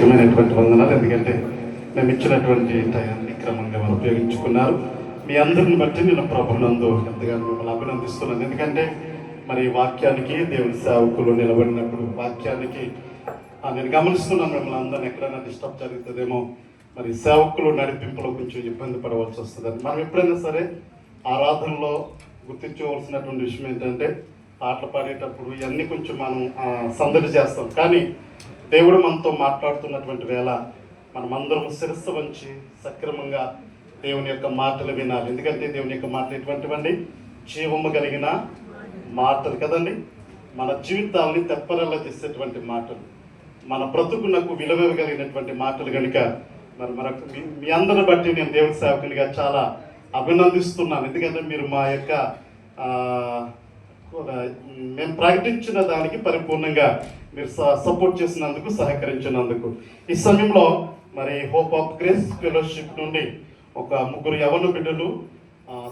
ప్రత్యేకమైనటువంటి వందనాలు. ఎందుకంటే మేము ఇచ్చినటువంటి టయాన్ని క్రమంగా వారు ఉపయోగించుకున్నారు. మీ అందరిని బట్టి నేను ప్రభునందు ఎంతగానో మిమ్మల్ని అభినందిస్తున్నాను. ఎందుకంటే మరి వాక్యానికి దేవుని సేవకులు నిలబడినప్పుడు వాక్యానికి నేను గమనిస్తున్నాను, మిమ్మల్ని అందరిని ఎక్కడైనా డిస్టర్బ్ జరుగుతుందేమో, మరి సేవకులు నడిపింపులో కొంచెం ఇబ్బంది పడవలసి వస్తుందని. మనం ఎప్పుడైనా సరే ఆరాధనలో గుర్తించవలసినటువంటి విషయం ఏంటంటే పాటలు పాడేటప్పుడు ఇవన్నీ కొంచెం మనం సందడి చేస్తాం. కానీ దేవుడు మనతో మాట్లాడుతున్నటువంటి వేళ మనమందరం శిరస్సు వంచి సక్రమంగా దేవుని యొక్క మాటలు వినాలి. ఎందుకంటే దేవుని యొక్క మాటలు ఎటువంటివండి? జీవము కలిగిన మాటలు కదండి. మన జీవితాలని తెప్పరల్లా చేసేటువంటి మాటలు, మన బ్రతుకునకు విలువగలిగినటువంటి మాటలు కనుక మరి మనకు మీ అందరిని బట్టి నేను దేవుని సేవకునిగా చాలా అభినందిస్తున్నాను. ఎందుకంటే మీరు మా యొక్క మేము ప్రకటించిన దానికి పరిపూర్ణంగా మీరు సపోర్ట్ చేసినందుకు, సహకరించినందుకు. ఈ సమయంలో మరి హోప్ ఆఫ్ గ్రేస్ ఫెలోషిప్ నుండి ఒక 3 యవన బిడ్డలు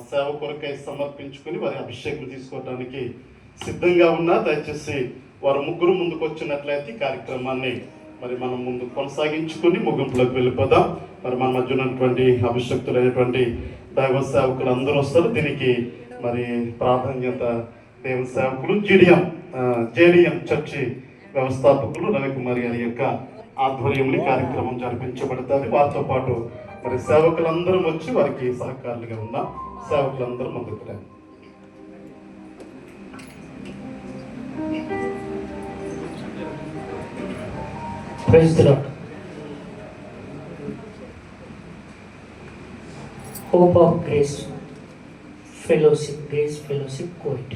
సేవ కొరకై సమర్పించుకుని వారి అభిషేకం తీసుకోవడానికి సిద్ధంగా ఉన్నా. దయచేసి వారు 3 ముందుకు వచ్చినట్లయితే కార్యక్రమాన్ని మరి మనం ముందు కొనసాగించుకుని ముగింపులోకి వెళ్ళిపోదాం. మరి మన మధ్య ఉన్నటువంటి అభిషక్తులైనటువంటి దైవ సేవకులు అందరూ వస్తారు. దీనికి మరి ప్రాధాన్యత దేవుని సేవకులు జేడిఎం చర్చి వ్యవస్థాపకులు రవికుమారి గారి యొక్క ఆధ్వర్యంలో కార్యక్రమం జరిపించబడుతుంది. వారితో పాటు మరి సేవకులందరం వచ్చి వారికి సహకారులుగా ఉన్న సేవకులందరూ ముందుకు రండి. Praise the Lord. Hope of Grace Fellowship Coit.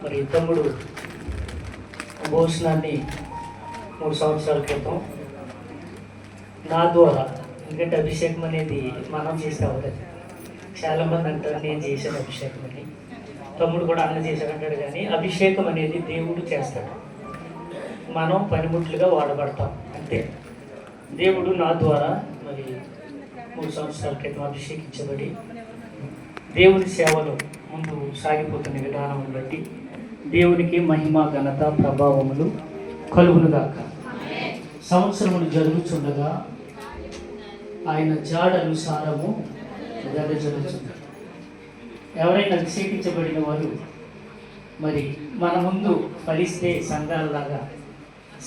మరి తమ్ముడు భోజనాన్ని 3 సంవత్సరాల క్రితం నా ద్వారా, ఎందుకంటే అభిషేకం అనేది మనం చేసే అవుతుంది. చాలామంది అంటారు నేను చేశాను అభిషేకం అని, తమ్ముడు కూడా అన్న చేశాడంటాడు. కానీ అభిషేకం అనేది దేవుడు చేస్తాడు, మనం పనిముట్లుగా వాడబడతాం అంతే. దేవుడు నా ద్వారా మరి 3 సంవత్సరాల క్రితం అభిషేకించబడి దేవుని సేవలో ముందు సాగిపోతున్న విధానం బట్టి దేవునికి మహిమ, ఘనత, ప్రభావములు కలుగునుగాక. సంవత్సరములు జరుగుతుండగా ఆయన జాడ అనుసారము జరుగుతుంది. ఎవరైనా అభిషేకించబడిన వారు మరి మన ముందు ఫలిస్తే సంఘాలలాగా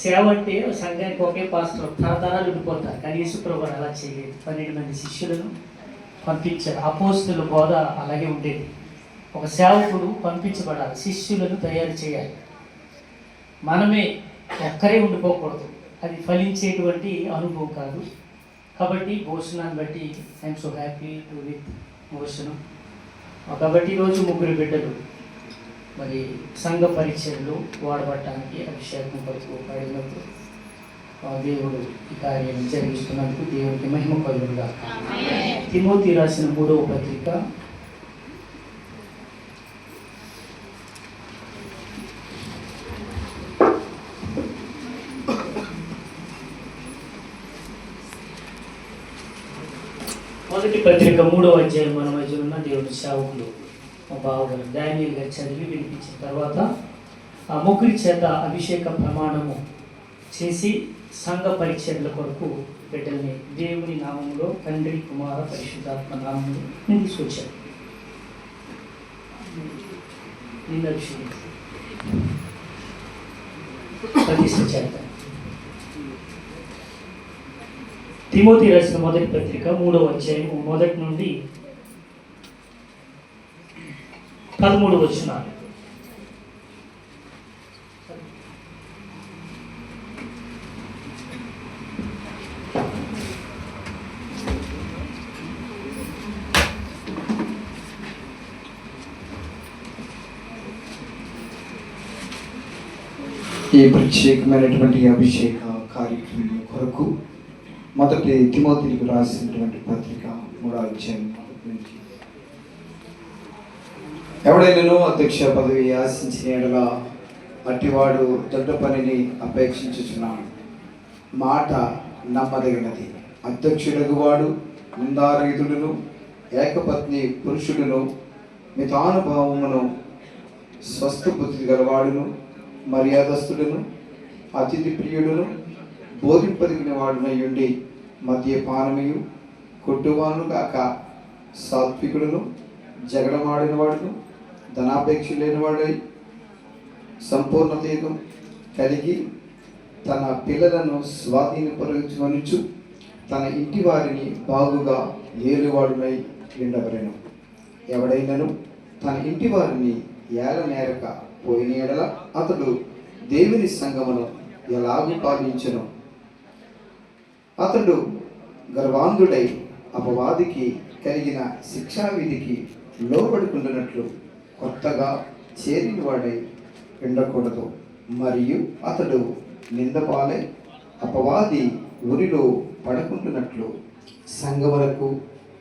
సేవ అంటే సంఘానికి ఒకే పాస్టర్ తరతరాలు ఉండిపోతారు. కానీ యేసుప్రభువు అలా చేయలేదు. 12 మంది శిష్యులను పంపించారు. అపోస్తుల బోధ అలాగే ఉండేది. ఒక సేవకుడు పంపించబడాలి, శిష్యులను తయారు చేయాలి. మనమే ఒక్కరే ఉండిపోకూడదు, అది ఫలించేటువంటి అనుభవం కాదు. కాబట్టి భోజనాన్ని బట్టి I'm so happy to with భోజనం. కాబట్టి ఈరోజు 3 బిడ్డలు మరి సంఘ పరిచయలు వాడబట్టడానికి అభిషేకం కొరకు పడినప్పుడు దేవుడు ఈ కార్యం జరిగిస్తున్నందుకు దేవుడికి మహిమ కలుగునుగాక. తిమోతి రాసిన 3వ పత్రిక 1వ పత్రిక 3వ అధ్యాయం మన మధ్య ఉన్న దేవుడి సేవకులు మా బావగారు దానియేలు గారు చదివి వినిపించిన తర్వాత ఆ 3 చేత అభిషేక ప్రమాణము చేసి సంఘ పరిచర్ల కొరకు బిడ్డల్ని దేవుని నామంలో తండ్రి, కుమార, పరిశుద్ధాత్మ నామంలో నేను తీసుకొచ్చాను. నిన్న ప్రతిష్ఠ చేద్దాం. తిమోతి రాసిన 1వ పత్రిక 3వ అధ్యాయం 1 నుండి 13 వచనాలు. ఈ ప్రత్యేకమైనటువంటి అభిషేక కార్యక్రమం కొరకు 1 తిమోతికి రాసినటువంటి పత్రిక 3వ అధ్యాయం నుంచి, ఎవడైనాను అధ్యక్ష పదవి ఆశించిన ఎడల అట్టివాడు దొడ్డ పనిని అపేక్షించుచున్నాడు. మాట నమ్మదగినది. అధ్యక్షుడగు వాడు నిందారహితుడును, ఏకపత్ని పురుషుడును, మితానుభావమును, స్వస్థ బుద్ధి గలవాడును, మర్యాదస్తుడును, అతిథి ప్రియుడును, బోధింపదిగిన వాడునై ఉండి మద్యపానమయు కొట్టువాను కాక సాత్వికుడును జగడమాడిన వాడును ధనాపేక్ష లేనివాడై సంపూర్ణతను కలిగి తన పిల్లలను స్వాధీనపరచుకొనుచు తన ఇంటి వారిని బాగుగా ఏలువాడునై ఉండవలెను. ఎవడైనను తన ఇంటి వారిని ఏలనేరక పోయిన ఎడల అతడు దేవుని సంగమును ఎలాగూ పాలించెను. అతడు గర్వాంధుడై అపవాదికి కలిగిన శిక్షావిధికి లోబడుకుంటున్నట్లు కొత్తగా చేరిన వాడై ఉండకూడదు. మరియు అతడు నిందపాలై అపవాది ఉరిలో పడుకుంటున్నట్లు సంగములకు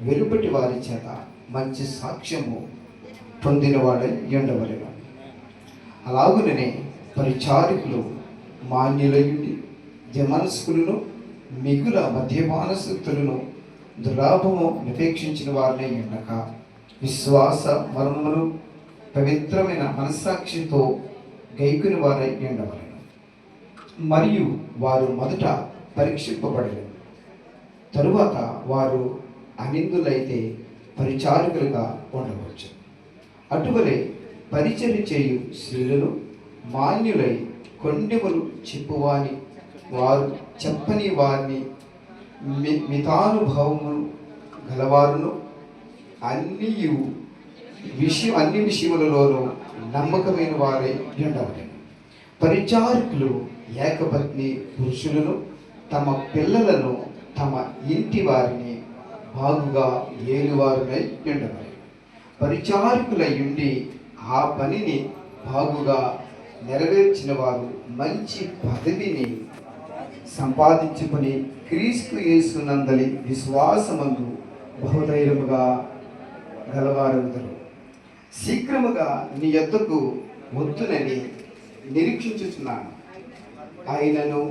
వెలుపటి వారి చేత మంచి సాక్ష్యము పొందినవాడై ఉండవలెను. అలాగుననే పరిచారికులు మాన్యులయుండి జమనస్కులను మిగుల మద్యపానశక్తులను దురాభము నిపేక్షించిన వారిని ఉండక విశ్వాస మర్మములు పవిత్రమైన మనస్సాక్షితో గైకుని వారై ఉండవలెను. మరియు వారు మొదట పరీక్షింపబడలేదు, తరువాత వారు అనిందులైతే పరిచారకులుగా ఉండవచ్చు. అటువలే పరిచర్య చేయు స్త్రీలను మాన్యులై కొండెములు చెప్పువాని వారు చెప్పని వారిని మితానుభవములు గలవారును అన్ని విషయములలోనూ నమ్మకమైన వారై ఉండవలెను. పరిచారకులు ఏకపత్ని పురుషులను తమ పిల్లలను తమ ఇంటి వారిని బాగుగా ఏలువారునై ఉండవలెను. పరిచారకులై ఉండి ఆ పనిని బాగుగా నెరవేర్చిన వారు మంచి పదవిని సంపాదించుకొని క్రీస్తు యేసునందలి విశ్వాసమందు బహుధైర్యముగా గలవారవుతారు. శీఘ్రముగా నీ యొద్దకు వద్దునని నిరీక్షించుచున్నాను. ఆయనను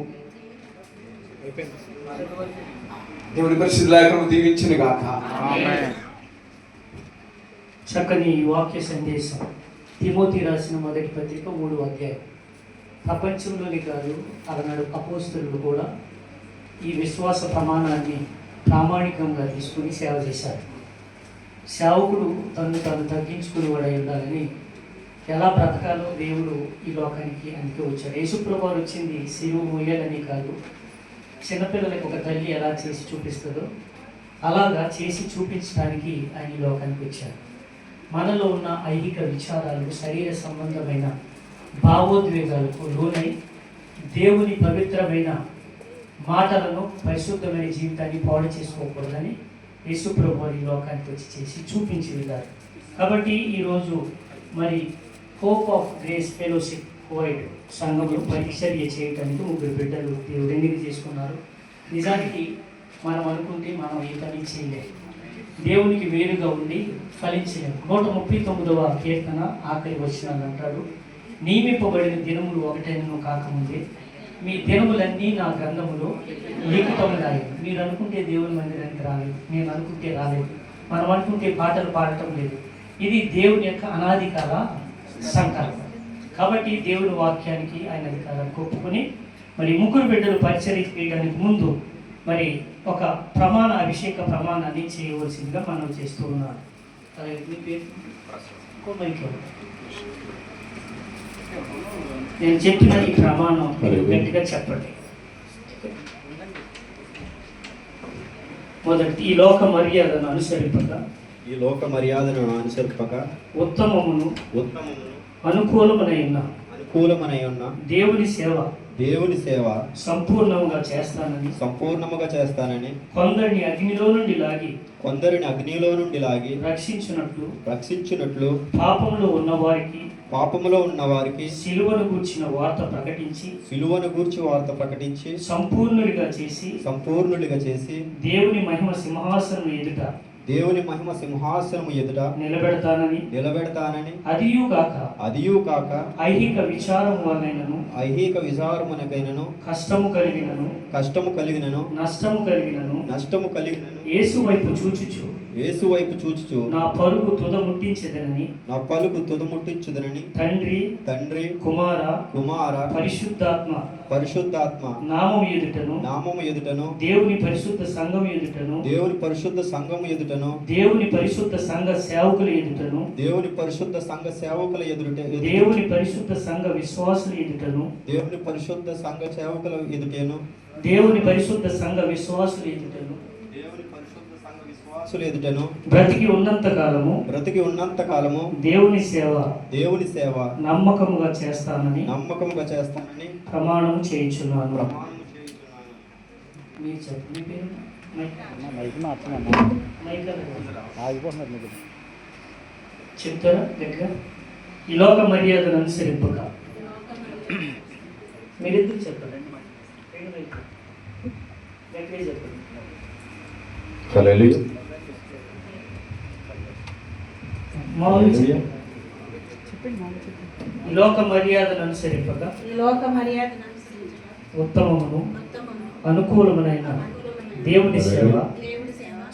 దేవుడి పరిశుద్ధ లేఖను దీవించును గాక. చక్కని వాక్య సందేశం. తిమోతి రాసిన మొదటి పత్రిక 3వ అధ్యాయం. ప్రపంచంలోని కాదు, అలనాడు అపోస్తలులు కూడా ఈ విశ్వాస ప్రమాణాన్ని ప్రామాణికంగా తీసుకుని సేవ చేశారు. సేవకుడు తను తాను తగ్గించుకునేవాడై ఉండాలని, ఎలా బ్రతకాలో దేవుడు ఈ లోకానికి అందుకే వచ్చాడు. యేసుప్రభు వారు వచ్చింది సిలువ మొయ్యాలని కాదు, చిన్నపిల్లలకి ఒక తల్లి ఎలా చేసి చూపిస్తుందో అలాగా చేసి చూపించడానికి ఆయన ఈ లోకానికి వచ్చారు. మనలో ఉన్న ఐహిక విచారాలు, శరీర సంబంధమైన భావోద్వేగాలకు లోనై దేవుని పవిత్రమైన మాటలను, పరిశుద్ధమైన జీవితాన్ని పాడు చేసుకోకూడదని యేసుప్రభు వారు ఈ లోకానికి వచ్చి చేసి చూపించి వెళ్ళారు. కాబట్టి ఈరోజు మరి hope of grace fellowship Kuwait సంఘంలో పరిచర్య చేయడానికి 3 బిడ్డలు దేవుడు ఎన్నిక చేసుకున్నారు. నిజానికి మనం అనుకుంటే మనం ఈ పని చేయలేము, దేవునికి వేరుగా ఉండి ఫలించలేము. 139వ కీర్తన ఆఖరి వచనాలు అంటాడు, నియమింపబడిన దినములు ఒకటైనను కాకముందే మీ దినములన్నీ నా గ్రంథములో లిఖితములాయి. మీరు అనుకుంటే దేవుని మందిరానికి రాలేదు, నేను అనుకుంటే రాలేదు, మనం అనుకుంటే పాటలు పాడటం లేదు. ఇది దేవుని యొక్క అనాది కాల సంకల్పం. కాబట్టి దేవుని వాక్యానికి ఆయన అధికారాన్ని ఒప్పుకొని మరి 3 బిడ్డలు పరిచర్య చేయడానికి ముందు మరి ఒక అభిషేక ప్రమాణాన్ని చేయవలసిందిగా మనం చేస్తూ ఉన్నాం. మీ పేరు నేను చెప్పిన ఈ ప్రమాణం గట్టిగా చెప్పండి. మొదటి, ఈ లోక మర్యాదను అనుసరింపక ఉత్తమమును అనుకూలమనై ఉన్న దేవుని సేవ సంపూర్ణముగా చేస్తానని కొందరిని అగ్నిలో నుండి లాగి రక్షించున్నట్లు పాపములో ఉన్న వారికి సిలువను గూర్చి వార్త ప్రకటించి సంపూర్ణుడిగా చేసి దేవుని మహిమ సింహాసనము ఎదుట నిలబెడతానని అదియు కాక ఐహిక విచారమునకైనను కష్టము కలిగినను నష్టము కలిగినను యేసు వైపు యేసు వైపు చూచుచు నా పరుగు తుదముట్టించెదనని నా పలుకు తుదముట్టించుదనని తండ్రి తండ్రి కుమార కుమార పరిశుద్ధాత్మ పరిశుద్ధాత్మ నామం ఎదుటను నామము ఎదుటను దేవుని పరిశుద్ధ సంఘం ఎదుటను దేవుని పరిశుద్ధ సంఘము ఎదుటను దేవుని పరిశుద్ధ సంఘ సేవకుల ఎదుటను దేవుని పరిశుద్ధ సంఘ సేవకుల దేవుని పరిశుద్ధ సంఘ విశ్వాసుల ఎదుటను దేవుని పరిశుద్ధ సంఘ సేవకుల ఎదుటను దేవుని పరిశుద్ధ సంఘ విశ్వాసుల ఎదుటను దేవుని పరిశుద్ధ సంఘ విశ్వాసుల ఎదుటను బ్రతికి ఉన్నంత కాలము బ్రతికి ఉన్నంత కాలము దేవుని సేవ నమ్మకముగా చేస్తానని చేస్తానని ప్రమాణం చేయించున్నాను. ప్రమాణం చేయుచున్నాను. మీరు చెప్పండి. మీ పేరు? చెప్తారా గట్టిగా? ఈ లోక మర్యాదను అనుసరింపక మీరిద్దరు చెప్పండి. గట్టిగా చెప్పండి. మామూలు చెప్పండి. ఈ లోక మర్యాదను అనుసరింపక ఉత్తమమును అనుకూలమునైన దేవుని సేవ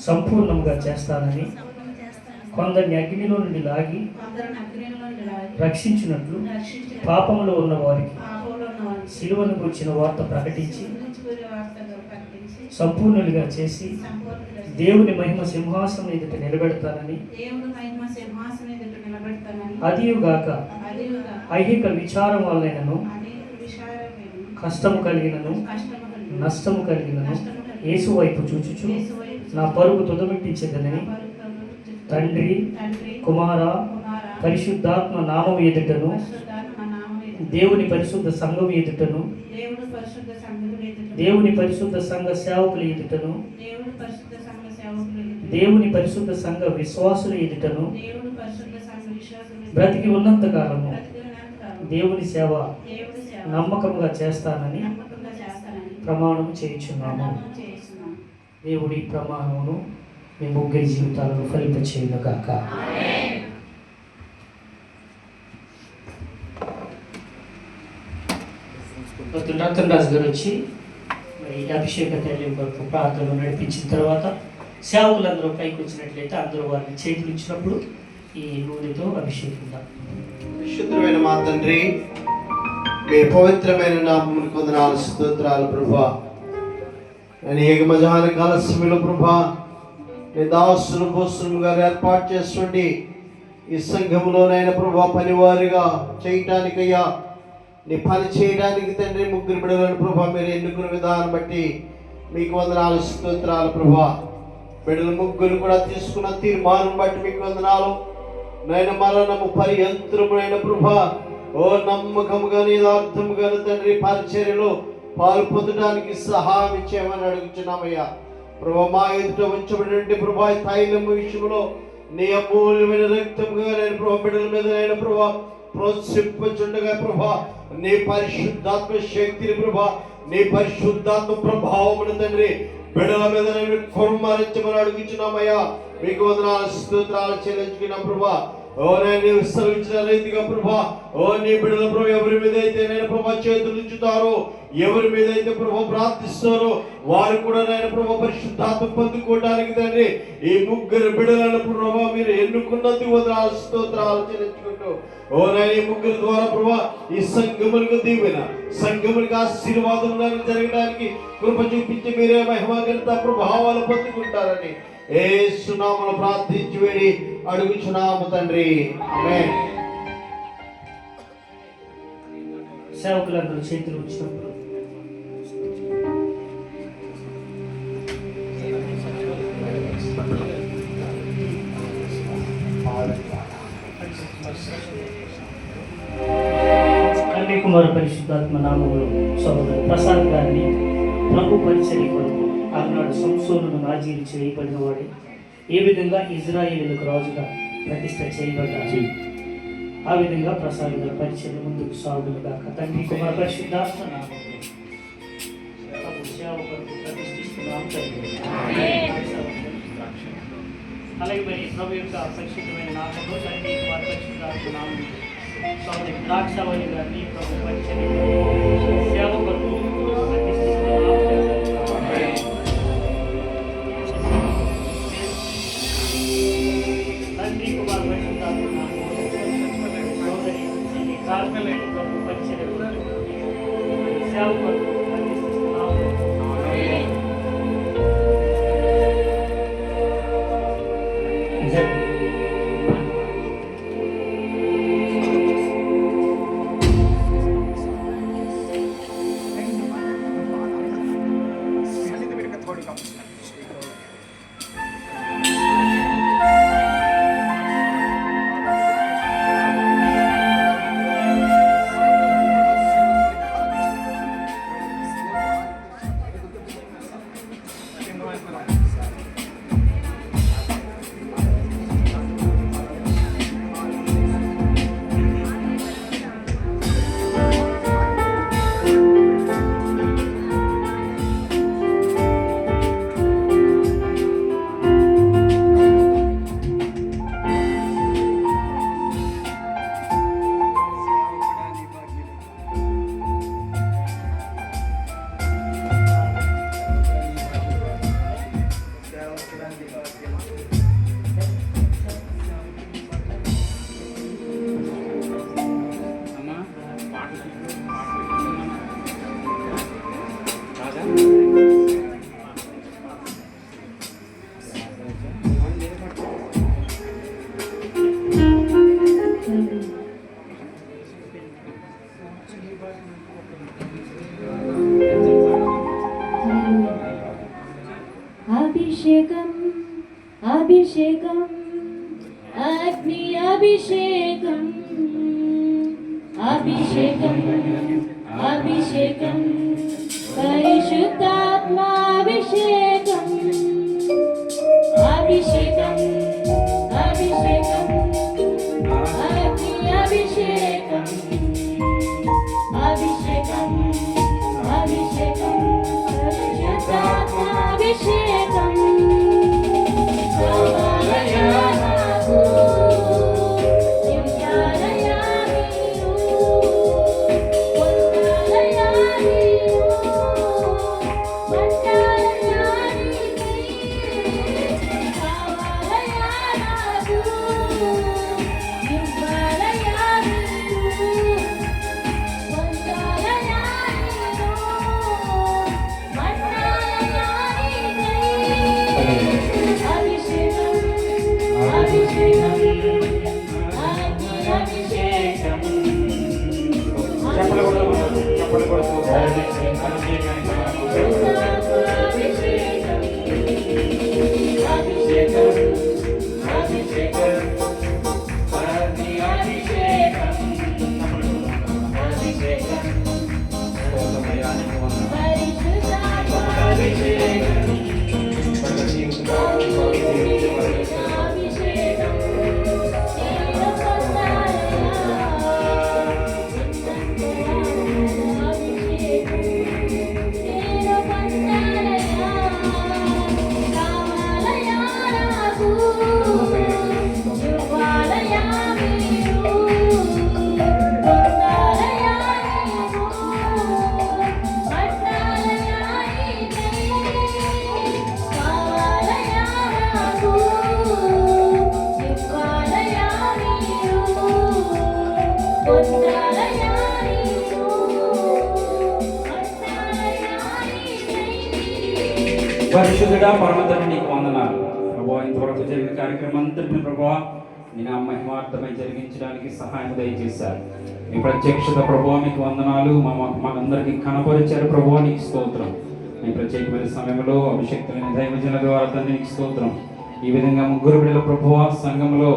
సంపూర్ణంగా చేస్తానని కొందరిని అగ్నిలో నుండి లాగి రక్షించినట్లు పాపంలో ఉన్న వారికి సిలువను గురించిన వార్త ప్రకటించి సంపూర్ణులుగా చేసి దేవుని మహిమ సింహాసనం ఎదుట నిలబెడతానని అదియుగాక ఐహిక విచారం వలనను కష్టము కలిగినను నష్టము కలిగినను యేసు వైపు చూచుచు నా పరుగు తుదమిట్టించదనని తండ్రి కుమార పరిశుద్ధాత్మ నామం ఎదుటను దేవుని పరిశుద్ధ సంఘం ఎదుటను దేవుని పరిశుద్ధ సంఘ సేవకుల ఎదుటను దేవుని పరిశుద్ధ సంఘ విశ్వాసుల ఎదుటను బ్రతికి ఉన్నంత కాలము దేవుని సేవ నమ్మకంగా చేస్తానని ప్రమాణం చేయించున్నాము. దేవుడి ప్రమాణమును మీ ముగ్గురి జీవితాలను ఫలింపచేయునుగాక. నూతనరాజు గారు వచ్చి మరి అభిషేక తైలం కొరకు ప్రార్థనలు నడిపించిన తర్వాత సేవకులందరూ పైకి వచ్చినట్లయితే అందరూ వారిని చేతులు ఇచ్చినప్పుడు ఈ నూనెతో అభిషేకిద్దాం. పరిశుద్ధమైన మా తండ్రి, మీ పవిత్రమైన నామమునకు వందనాలు, స్తోత్రాలు ప్రభువా. నేను ఏకమజాన కాల సమయంలో ప్రభువా నీ దాసులు భూసులు గారు ఏర్పాటు చేస్తుండి ఈ సంఘములోనైనా ప్రభువా పనివారిగా చేయటానికయ్యా నీ పని చేయడానికి తండ్రి ముగ్గురు బిడ్డలను ప్రభువా మీరు ఎన్నుకున్న విధానం బట్టి మీకు వందనాలు, స్తోత్రాలు ప్రభువా. బిడ్డలు ముగ్గురు కూడా తీసుకున్న తీర్మానం బట్టి మీకు వందనాలు. నైనా మరణము పర్యంతరమునైన ప్రభువా ఓ నమ్మకముగాని యథార్థముగాని తండ్రి పరిచర్యలో పాలు పొందడానికి సహాయం ఇచ్చేయమని అడుగుతున్నామయ్యా. ప్రభా మా ఎదుట ఉంచబడినటువంటి ప్రభా తైలము విషయంలో నీ అమూల్యమైన రక్తముగా నేను ప్రభా బిడ్డల మీద నేను ప్రభా ప్రోత్సహించుండగా ప్రభా నీ పరిశుద్ధాత్మ శక్తిని ప్రభా నీ పరిశుద్ధాత్మ ప్రభావమును తండ్రి బిడ్డల మీద నేను కుమ్మరించమని అడుగుతున్నామయ్యా. మీకు వందనాలు, స్తోత్రాలు చెల్లించుకున్న ప్రభా ఓ నేను విస్తరించిన రీతిగా ప్రభా ఓ నీ బిడ్డల ప్రభు ఎవరి మీద అయితే నేను ప్రభా చేతులు ఉంచుతారో ఎవరి మీద అయితే ప్రభు ప్రార్థిస్తారో వారు కూడా నేను ప్రభు పరిశుద్ధాత్మ పొందుకోవడానికి తండ్రి ఈ ముగ్గురు బిడ్డలను ప్రభా మీరు ఎన్నుకున్నందుకు వందనాలు, స్తోత్రాలు చెల్లించుకుంటూ ఓ నేను ఈ ముగ్గురు ద్వారా ప్రభా ఈ సంఘములకు దీవెన సంఘములకు ఆశీర్వాదం జరగడానికి కృప చూపించి మీరే మహిమగంత ప్రభావాలు పొందుకుంటారని యేసు నామములో ప్రార్థించి వేడి అడుగుచున్నాము తండ్రి, ఆమేన్. సేవకులందరూ చేతులు ఉంచినప్పుడు తండ్రి కుమార పరిశుద్ధాత్మ నామములో సోదరుడు ప్రసాద్ గారిని ప్రభు పరిచర్య కొరకు ఆనాడు సంసోనును నాజీలు చేయబడిన వాడే ఏ విధంగా ఇజ్రాయేలులకు రాజుగా ప్రతిష్ట చేయబడ్డారు ఆ విధంగా ప్రసాద్ గారి పరిచర్య ముందుకు సాగులుగా తండ్రి కుమార పరిశుద్ధాత్మ నామములో ప్రభు సేవ కొరకు ప్రతిష్ఠిస్తున్నాం తండ్రి. అలాగే మరి ప్రభు యొక్క పరిశుద్ధమైన నామంలో తండ్రి కుమార పరిశుద్ధాత్మ నామములో సోదరి ద్రాక్షావళి గారిని ప్రభు పరిచర్య సేవ కొరకు ప్రతిష్ఠిస్తున్నాం తండ్రి. అభిషేకం అభిషేకం అగ్ని అభిషేకం అభిషేకం అభిషేకం పరిశుద్ధాత్మాభిషేకం అభిషేకం అభిషేకం అగ్ని అభిషేకం అభిషేకం అభిషేకం పరిశుద్ధాత్మాభిషేకం పరిశుద్ధుడా పరమతండ్రి నీకు వందనాలు ప్రభువా. ఇంతవరకు జరిగిన కార్యక్రమం అంతటిని ప్రభువా నీ నా మహిమార్థమై జరిగించడానికి సహాయం దయచేశారు. మీ ప్రత్యక్షత ప్రభువా మీకు వందనాలు. మనందరికీ కనపరిచారు ప్రభువా, నీకు స్తోత్రం. మీ ప్రత్యేకమైన సమయంలో అభిషక్తులైన దైవజనుల ద్వారా తండ్రి నీకు స్తోత్రం. ఈ విధంగా ముగ్గురు బిడ్డల ప్రభువా సంఘంలో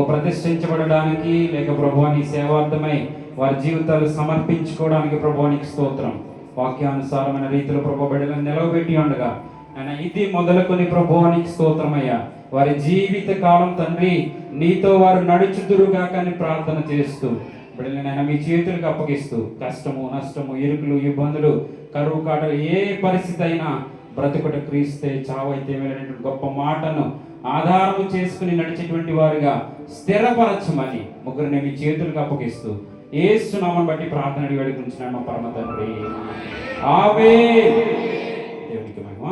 ప్రతిష్ఠించబడడానికి లేక ప్రభువా నీ సేవార్థమై వారి జీవితాలు సమర్పించుకోవడానికి ప్రభువా నీకు స్తోత్రం. వాక్యానుసారమైన రీతిలో ప్రభు బిడ్డలను నిలవబెట్టి ఉండగా ఆయన ఇది మొదలుకొని ప్రభువానికి స్తోత్రమయ్యా. వారి జీవిత కాలం తండ్రి నీతో వారు నడుచుదురుగా కానీ ప్రార్థన చేస్తూ బిడ్డలనైనా మీ చేతులకు అప్పగిస్తూ కష్టము నష్టము ఇరుకులు ఇబ్బందులు కరువు కాటలు ఏ పరిస్థితి అయినా బ్రతుకుట క్రీస్తే చావైతే వెళ్ళినటువంటి గొప్ప మాటను ఆధారము చేసుకుని నడిచేటువంటి వారిగా స్థిరపరచమని ముగ్గురిని మీ చేతులకు అప్పగిస్తూ యేసు నామమును బట్టి ప్రార్థన వేడుకుంటున్నాను మా పరమ తండ్రి. ఆమేన్. దేవునికి మహిమ.